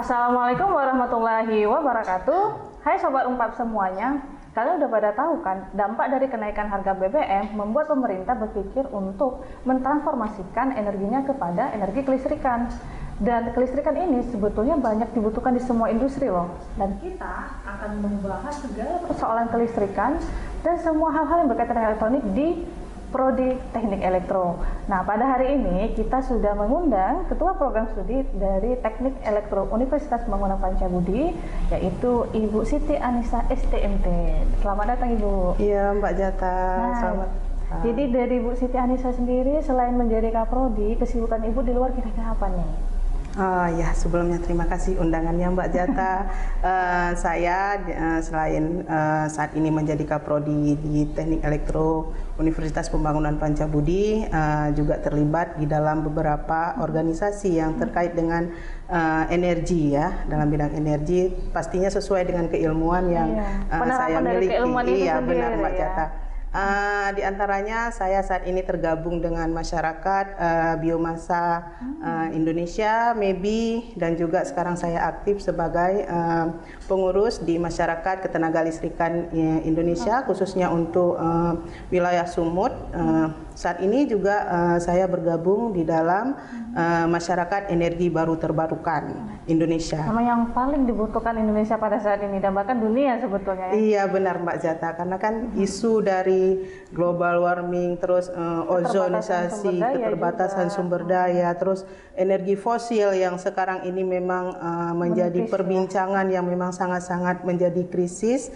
Assalamualaikum warahmatullahi wabarakatuh. Hai Sobat Unpad semuanya. Kalian udah pada tahu kan, dampak dari kenaikan harga BBM membuat pemerintah berpikir untuk mentransformasikan energinya kepada energi kelistrikan. Dan kelistrikan ini sebetulnya banyak dibutuhkan di semua industri loh. Dan kita akan membahas segala persoalan kelistrikan dan semua hal-hal yang berkaitan dengan elektronik di Prodi Teknik Elektro. Nah, pada hari ini kita sudah mengundang Ketua Program Studi dari Teknik Elektro Universitas Pembangunan Pancabudi, yaitu Ibu Siti Anissa STMT. Selamat datang Ibu. Iya Mbak Jata, selamat. Jadi dari Ibu Siti Anissa sendiri, selain menjadi Kaprodi, kesibukan Ibu di luar kira-kira apa nih? Ya, sebelumnya terima kasih undangannya Mbak Jata. Saya selain saat ini menjadi Kaprodi di Teknik Elektro Universitas Pembangunan Pancabudi, juga terlibat di dalam beberapa organisasi yang terkait dengan energi ya, dalam bidang energi, pastinya sesuai dengan keilmuan yang saya miliki. Iya, benar Mbak Jata. Di antaranya saya saat ini tergabung dengan masyarakat biomasa Indonesia, MEBI, dan juga sekarang saya aktif sebagai pengurus di masyarakat ketenaga listrikan Indonesia, khususnya untuk wilayah Sumut. Saat ini juga saya bergabung di dalam masyarakat energi baru terbarukan Indonesia. Sama yang paling dibutuhkan Indonesia pada saat ini dan bahkan dunia sebetulnya. Iya benar Mbak Jata, karena kan isu dari global warming, terus ozonisasi, keterbatasan sumber daya, terus energi fosil yang sekarang ini memang menjadi perbincangan yang memang sangat-sangat menjadi krisis,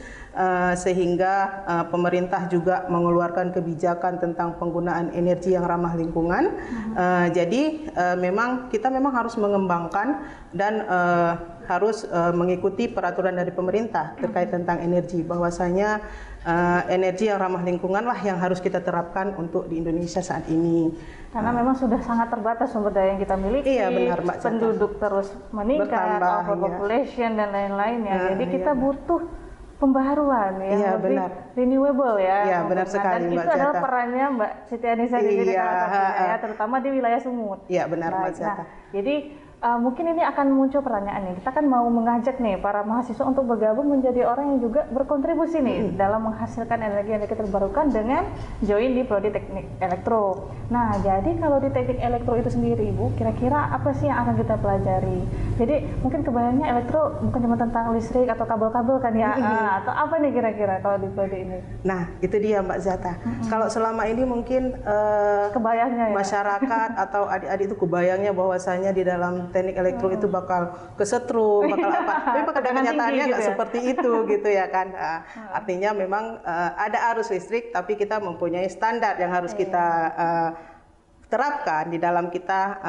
sehingga pemerintah juga mengeluarkan kebijakan tentang penggunaan energi yang ramah lingkungan. Jadi memang kita harus mengembangkan dan harus mengikuti peraturan dari pemerintah terkait tentang energi, bahwasanya energi yang ramah lingkungan lah yang harus kita terapkan untuk di Indonesia saat ini. Karena memang sudah sangat terbatas sumber daya yang kita miliki. Iya, benar, Mbak Jata. Penduduk terus meningkat, overpopulation dan lain-lainnya. Jadi kita butuh pembaharuan yang lebih renewable ya. Iya, benar sekali dan Mbak itu Jata. adalah perannya Mbak Siti Anissa di sini salah satunya ya, terutama di wilayah Sumut. Iya, benar Mbak Jata. Jadi mungkin ini akan muncul pertanyaan nih. Kita kan mau mengajak nih para mahasiswa untuk bergabung menjadi orang yang juga berkontribusi nih dalam menghasilkan energi terbarukan dengan join di Prodi Teknik Elektro. Nah, jadi kalau di Teknik Elektro itu sendiri, Ibu, kira-kira apa sih yang akan kita pelajari? Jadi mungkin kebayangnya elektro bukan cuma tentang listrik atau kabel-kabel kan ya, atau apa nih kira-kira kalau di Prodi ini? Nah, itu dia Mbak Zata. Kalau selama ini mungkin kebayangnya masyarakat atau adik-adik itu kebayangnya bahwasanya di dalam teknik elektro itu bakal kesetrum, bakal apa. Tapi pada kenyataannya nggak seperti itu gitu ya kan. Artinya memang ada arus listrik, tapi kita mempunyai standar yang harus kita terapkan di dalam kita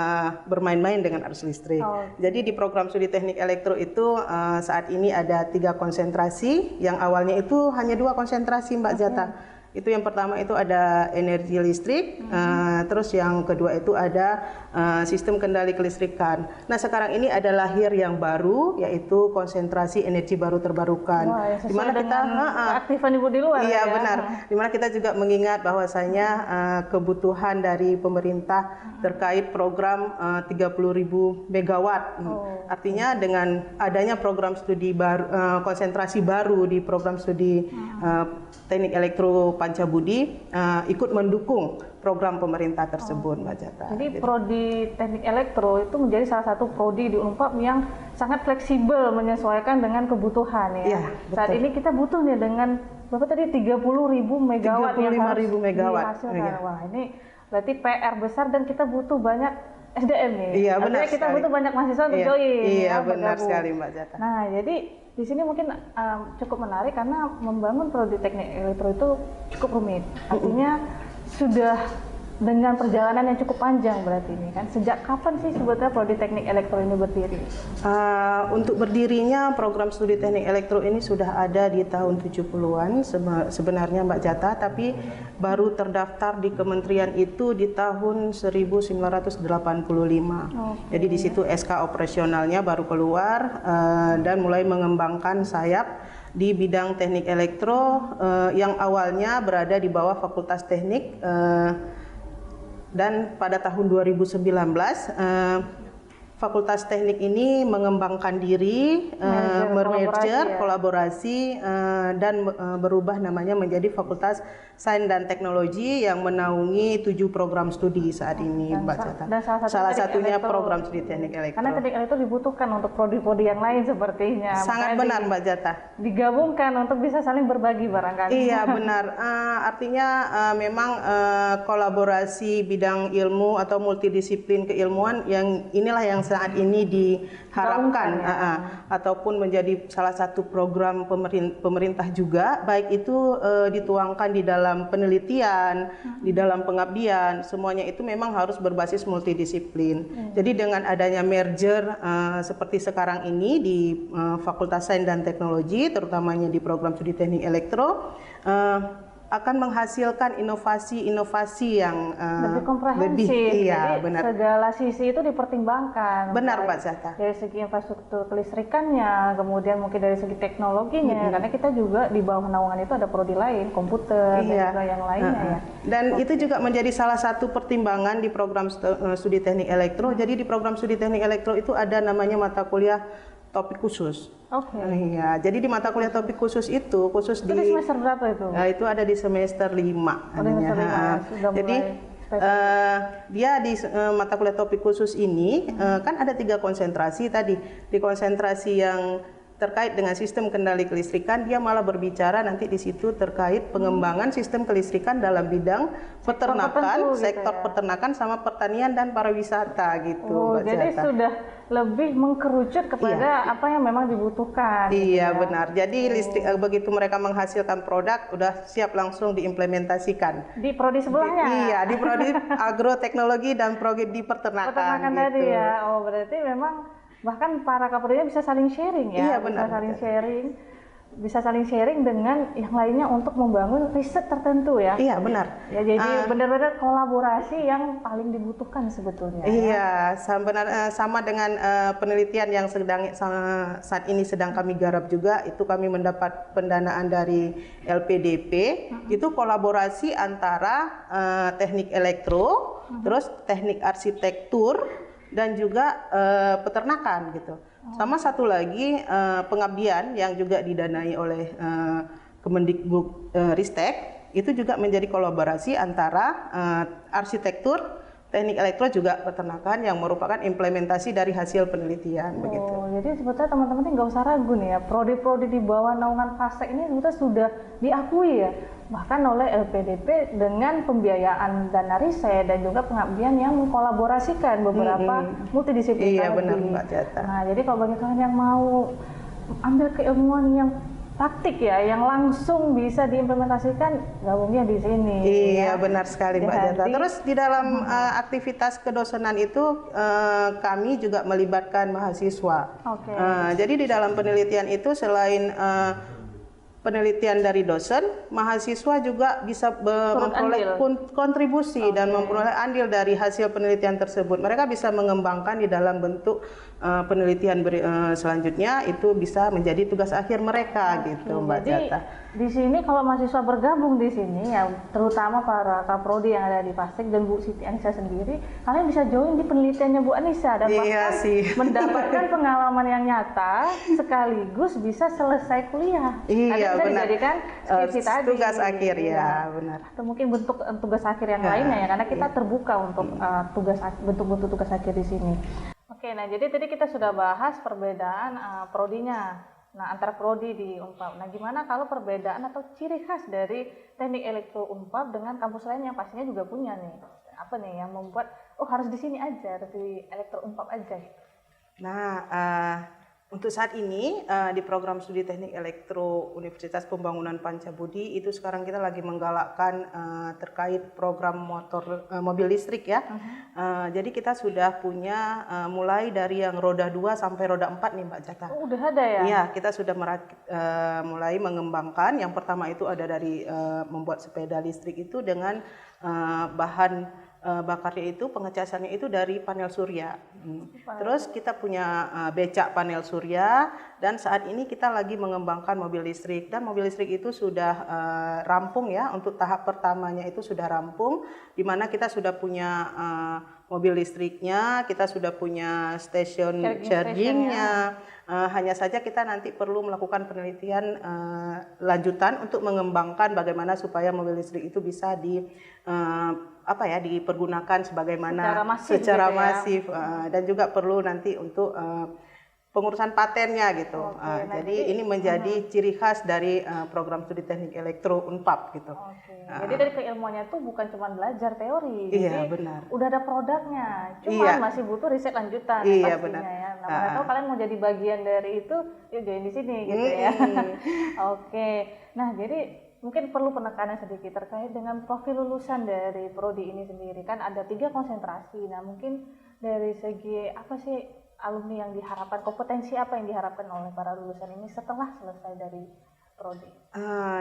bermain-main dengan arus listrik. Jadi di program studi teknik elektro itu saat ini ada 3 konsentrasi, yang awalnya itu hanya 2 konsentrasi Mbak Jata. Itu yang pertama itu ada energi listrik, terus yang kedua itu ada sistem kendali kelistrikan. Nah sekarang ini ada lahir yang baru, yaitu konsentrasi energi baru terbarukan. Dimana kita aktifan Ibu di luar. Iya benar. Dimana kita juga mengingat bahwasanya kebutuhan dari pemerintah terkait program 30.000 megawatt. Artinya dengan adanya program studi baru, konsentrasi baru di program studi teknik elektro Pancabudi ikut mendukung program pemerintah tersebut, Mbak Jata. Jadi Prodi Teknik Elektro itu menjadi salah satu prodi di Unpad yang sangat fleksibel menyesuaikan dengan kebutuhan ya. Saat ini kita butuh nih dengan berapa tadi 30.000 megawatt yang harus dihasilkan. Wah, ini berarti PR besar dan kita butuh banyak SDM nih. Iya, benar. Kita butuh banyak mahasiswa untuk join. Iya, benar sekali Mbak Jata. Nah, jadi di sini mungkin cukup menarik karena membangun prodi teknik elektro itu cukup rumit. Artinya sudah dengan perjalanan yang cukup panjang berarti ini kan. Sejak kapan sih sebetulnya prodi teknik elektro ini berdiri? Untuk berdirinya program studi teknik elektro ini sudah ada di tahun 70-an sebenarnya Mbak Jata, tapi baru terdaftar di kementerian itu di tahun 1985. Jadi di situ SK operasionalnya baru keluar dan mulai mengembangkan sayap di bidang teknik elektro yang awalnya berada di bawah Fakultas Teknik, dan pada tahun 2019 Fakultas Teknik ini mengembangkan diri, merger, kolaborasi, dan berubah namanya menjadi Fakultas Sains dan Teknologi yang menaungi 7 program studi saat ini, Mbak Jata. Dan salah satunya program studi teknik elektro. Karena teknik elektro dibutuhkan untuk prodi-prodi yang lain sepertinya. Sangat benar, Mbak Jata. Digabungkan untuk bisa saling berbagi barangkali. Iya, benar. Artinya memang kolaborasi bidang ilmu atau multidisiplin keilmuan yang inilah yang saat ini diharapkan ataupun menjadi salah satu program pemerintah juga, baik itu dituangkan di dalam penelitian, di dalam pengabdian, semuanya itu memang harus berbasis multidisiplin. Jadi dengan adanya merger seperti sekarang ini di Fakultas Sains dan Teknologi, terutamanya di program studi teknik elektro, akan menghasilkan inovasi-inovasi yang lebih komprehensif. Iya, jadi benar. Segala sisi itu dipertimbangkan. Benar, Mbak Zata. Dari segi infrastruktur kelistrikannya, kemudian mungkin dari segi teknologinya, karena kita juga di bawah naungan itu ada prodi lain, komputer, dan juga yang lainnya ya. Dan itu juga menjadi salah satu pertimbangan di program studi teknik elektro. Jadi di program studi teknik elektro itu ada namanya mata kuliah topik khusus. Iya, jadi di mata kuliah topik khusus itu khusus di semester berapa itu? Itu ada di semester 5 adanya. Jadi dia di mata kuliah topik khusus ini kan ada 3 konsentrasi tadi. Di konsentrasi yang terkait dengan sistem kendali kelistrikan, dia malah berbicara nanti di situ terkait pengembangan sistem kelistrikan dalam bidang peternakan, sektor peternakan sama pertanian dan pariwisata gitu. Jadi sudah lebih mengkerucut kepada apa yang memang dibutuhkan. Iya, benar. Jadi listrik begitu mereka menghasilkan produk udah siap langsung diimplementasikan. Di prodi sebelahnya. Iya, di prodi agroteknologi dan prodi di peternakan. Peternakan gitu. tadi ya. Oh, berarti memang bahkan para kaprodinya bisa saling sharing ya. Iya, benar. Bisa saling sharing dengan yang lainnya untuk membangun riset tertentu ya. Iya, benar. Ya, jadi benar-benar kolaborasi yang paling dibutuhkan sebetulnya. Iya, sama dengan penelitian yang saat ini sedang kami garap juga, itu kami mendapat pendanaan dari LPDP. Itu kolaborasi antara teknik elektro, terus teknik arsitektur dan juga peternakan gitu. Sama satu lagi pengabdian yang juga didanai oleh Kemendikbud Ristek, itu juga menjadi kolaborasi antara arsitektur, teknik elektro juga peternakan yang merupakan implementasi dari hasil penelitian begitu. Jadi sebetulnya teman-teman nggak usah ragu nih ya, prodi-prodi di bawah naungan FASTEK ini sebetulnya sudah diakui ya, bahkan oleh LPDP dengan pembiayaan dana riset dan juga pengabdian yang mengkolaborasikan beberapa multidisiplin. Iya, benar, Mbak Jata. Nah, jadi kalau bagi kalian yang mau ambil keilmuan yang praktik ya, yang langsung bisa diimplementasikan, gabungnya di sini. Iya, benar sekali, Mbak Jata. Terus di dalam aktivitas kedosenan itu kami juga melibatkan mahasiswa. Jadi di dalam penelitian itu selain penelitian dari dosen, mahasiswa juga bisa memperoleh kontribusi dan memperoleh andil dari hasil penelitian tersebut. Mereka bisa mengembangkan di dalam bentuk penelitian selanjutnya, itu bisa menjadi tugas akhir mereka gitu, Mbak Jata. Di sini kalau mahasiswa bergabung di sini ya, terutama para kaprodi yang ada di FASTEK dan Bu Siti Anissa sendiri, kalian bisa join di penelitiannya Bu Anissa dan bahkan mendapatkan pengalaman yang nyata sekaligus bisa selesai kuliah. Iya, bisa benar. dijadikan skripsi tadi. Tugas akhir ya, benar. Atau mungkin bentuk tugas akhir yang lainnya ya, karena kita terbuka untuk bentuk-bentuk tugas akhir di sini. Oke, nah jadi tadi kita sudah bahas perbedaan prodinya. Nah, antara prodi di Unpad. Nah, gimana kalau perbedaan atau ciri khas dari teknik elektro Unpad dengan kampus lain yang pastinya juga punya nih? Apa nih yang membuat harus di sini aja, harus di elektro Unpad aja? Nah, untuk saat ini di program studi teknik elektro Universitas Pembangunan Pancabudi itu sekarang kita lagi menggalakkan terkait program mobil listrik ya. Jadi kita sudah punya mulai dari yang roda 2 sampai roda 4 nih, Mbak Jata. Udah ada ya? Iya, kita sudah mulai mengembangkan. Yang pertama itu ada dari membuat sepeda listrik itu dengan bahan bakarnya itu pengecasannya itu dari panel surya. Terus kita punya becak panel surya dan saat ini kita lagi mengembangkan mobil listrik dan mobil listrik itu sudah rampung ya, untuk tahap pertamanya itu sudah rampung di mana kita sudah punya mobil listriknya, kita sudah punya stasiun chargingnya. Hanya saja kita nanti perlu melakukan penelitian lanjutan untuk mengembangkan bagaimana supaya mobil listrik itu bisa dipergunakan sebagaimana secara masif dan juga perlu nanti untuk pengurusan patennya gitu. Jadi ini menjadi ciri khas dari program studi teknik elektro Unpad gitu. Jadi dari keilmuannya tuh bukan cuma belajar teori, iya, jadi benar. Udah ada produknya, cuma masih butuh riset lanjutan iya, pastinya benar. ya. Nah, mana tahu kalian mau jadi bagian dari itu, yuk join di sini gitu ya. Nah jadi mungkin perlu penekanan sedikit terkait dengan profil lulusan dari prodi ini sendiri. Kan ada 3 konsentrasi. Nah mungkin dari segi apa sih alumni yang diharapkan, kompetensi apa yang diharapkan oleh para lulusan ini setelah selesai dari prodi?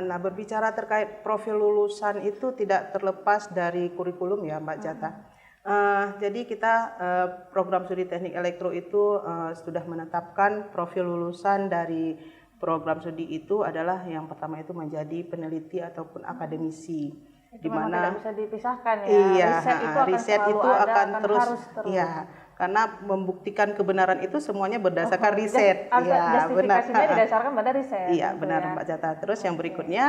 Nah berbicara terkait profil lulusan itu tidak terlepas dari kurikulum ya Mbak Jata. Jadi kita program studi teknik elektro itu sudah menetapkan profil lulusan dari program studi itu adalah yang pertama itu menjadi peneliti ataupun akademisi, di mana tidak bisa dipisahkan ya. Iya, riset itu akan terus. Iya, karena membuktikan kebenaran itu semuanya berdasarkan riset. Iya, benar. Didasarkan pada riset. Iya, benar Mbak Jata. Terus yang berikutnya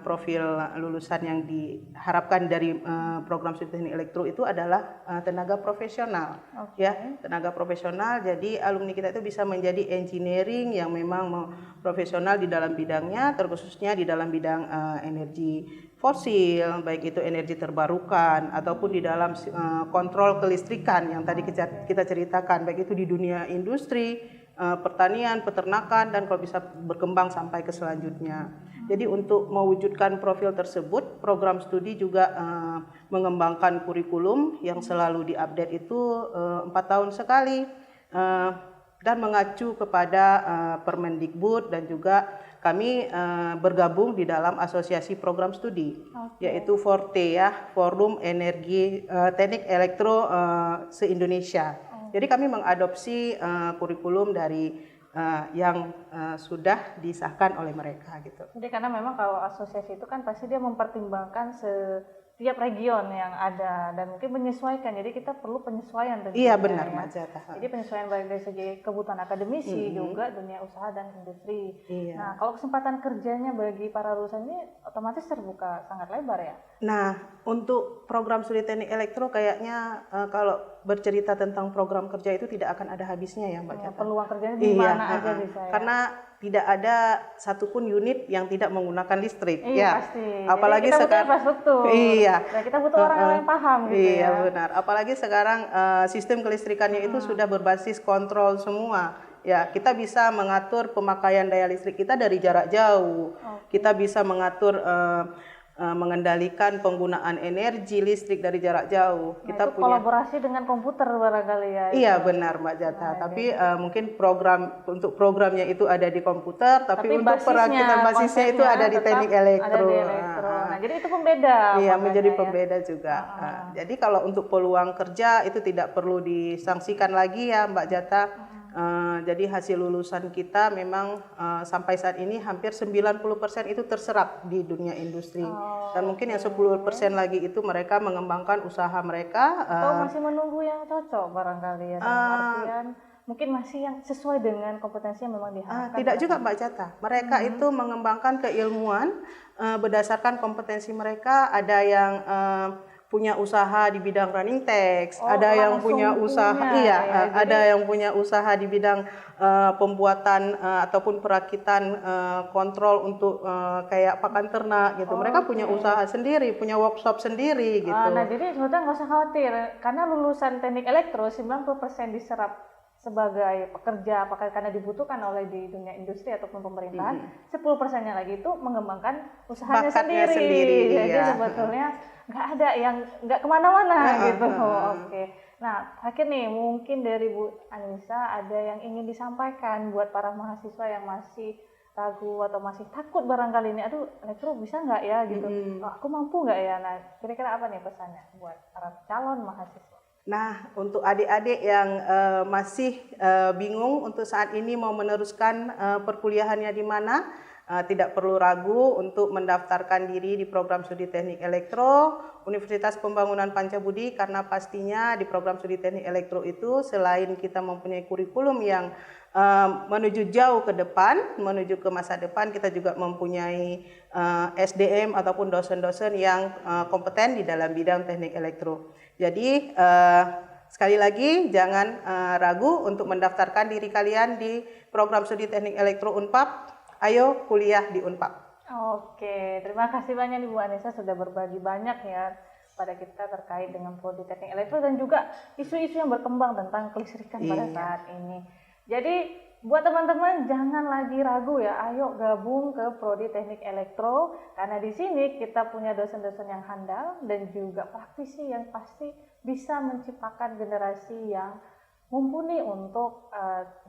profil lulusan yang diharapkan dari program studi teknik elektro itu adalah tenaga profesional. Ya, tenaga profesional. Jadi alumni kita itu bisa menjadi engineering yang memang profesional di dalam bidangnya, terkhususnya di dalam bidang energi fosil, baik itu energi terbarukan ataupun di dalam kontrol kelistrikan yang tadi kita ceritakan, baik itu di dunia industri, pertanian, peternakan, dan kalau bisa berkembang sampai ke selanjutnya. Jadi untuk mewujudkan profil tersebut, program studi juga mengembangkan kurikulum yang selalu diupdate itu 4 tahun sekali dan mengacu kepada Permendikbud, dan juga kami bergabung di dalam asosiasi program studi, yaitu FORTE ya, Forum Energi Teknik Elektro se-Indonesia. Jadi kami mengadopsi kurikulum dari yang sudah disahkan oleh mereka gitu. Jadi karena memang kalau asosiasi itu kan pasti dia mempertimbangkan setiap region yang ada dan mungkin menyesuaikan. Jadi kita perlu penyesuaian tentunya. Iya benar Mbak Jata. Jadi penyesuaian baik dari segi kebutuhan akademisi juga dunia usaha dan industri. Iya. Nah kalau kesempatan kerjanya bagi para lulusan ini otomatis terbuka sangat lebar ya. Nah untuk program studi teknik elektro kayaknya kalau bercerita tentang program kerja itu tidak akan ada habisnya ya Mbak Jata. Peluang kerjanya di mana aja bisa ya. Karena tidak ada satupun unit yang tidak menggunakan listrik. Iya pasti. Apalagi jadi kita sekarang butuh infrastruktur. Iya. Dan kita butuh orang yang paham gitu ya. Iya benar. Apalagi sekarang sistem kelistrikannya itu sudah berbasis kontrol semua. Ya, kita bisa mengatur pemakaian daya listrik kita dari jarak jauh. Kita bisa mengatur mengendalikan penggunaan energi listrik dari jarak jauh. Nah, kita punya kolaborasi dengan komputer barangkali ya. Iya benar Mbak Jata. Tapi mungkin untuk programnya itu ada di komputer, tapi untuk perakitan basisnya itu ada di teknik elektro. Nah, jadi itu pembeda. Iya, menjadi pembeda juga. Jadi kalau untuk peluang kerja itu tidak perlu disangsikan lagi ya Mbak Jata. Jadi hasil lulusan kita memang sampai saat ini hampir 90% itu terserap di dunia industri. Dan mungkin yang 10% lagi itu mereka mengembangkan usaha mereka. Atau masih menunggu yang cocok barangkali ya, dalam artian mungkin masih yang sesuai dengan kompetensi yang memang diharapkan. Tidak juga Mbak Jata. Mereka itu mengembangkan keilmuan berdasarkan kompetensi mereka. Ada yang punya usaha di bidang running text, ada yang punya usaha, ada yang punya usaha di bidang pembuatan ataupun perakitan kontrol untuk kayak pakan ternak gitu. Mereka punya usaha sendiri, punya workshop sendiri gitu. Nah jadi sebetulnya nggak usah khawatir, karena lulusan teknik elektro 90% diserap sebagai pekerja, apakah karena dibutuhkan oleh di dunia industri ataupun pemerintahan, 10%-nya lagi itu mengembangkan usahanya sendiri. Jadi sebetulnya nggak ada yang nggak kemana-mana gitu. Nah terakhir nih mungkin dari Bu Anissa ada yang ingin disampaikan buat para mahasiswa yang masih ragu atau masih takut barangkali ini, aduh elektro bisa nggak ya gitu, oh, aku mampu nggak ya. Nah, kira-kira apa nih pesannya buat para calon mahasiswa? Nah, untuk adik-adik yang masih bingung untuk saat ini mau meneruskan perkuliahannya di mana, tidak perlu ragu untuk mendaftarkan diri di program studi teknik elektro Universitas Pembangunan Pancabudi, karena pastinya di program studi teknik elektro itu selain kita mempunyai kurikulum yang menuju jauh ke depan, menuju ke masa depan, kita juga mempunyai SDM ataupun dosen-dosen yang kompeten di dalam bidang teknik elektro. Jadi sekali lagi jangan ragu untuk mendaftarkan diri kalian di program studi teknik elektro Unpad. Ayo kuliah di Unpad. Oke, terima kasih banyak nih Bu Anissa sudah berbagi banyak ya pada kita terkait dengan prodi teknik elektro dan juga isu-isu yang berkembang tentang kelistrikan pada saat ini. Jadi buat teman-teman jangan lagi ragu ya, ayo gabung ke prodi teknik elektro karena di sini kita punya dosen-dosen yang handal dan juga praktisi yang pasti bisa menciptakan generasi yang mumpuni untuk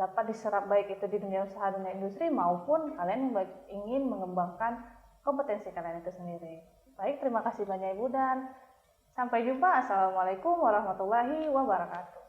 dapat diserap baik itu di dunia usaha, dunia industri maupun kalian yang ingin mengembangkan kompetensi kalian itu sendiri. Baik, terima kasih banyak Ibu dan sampai jumpa. Assalamualaikum warahmatullahi wabarakatuh.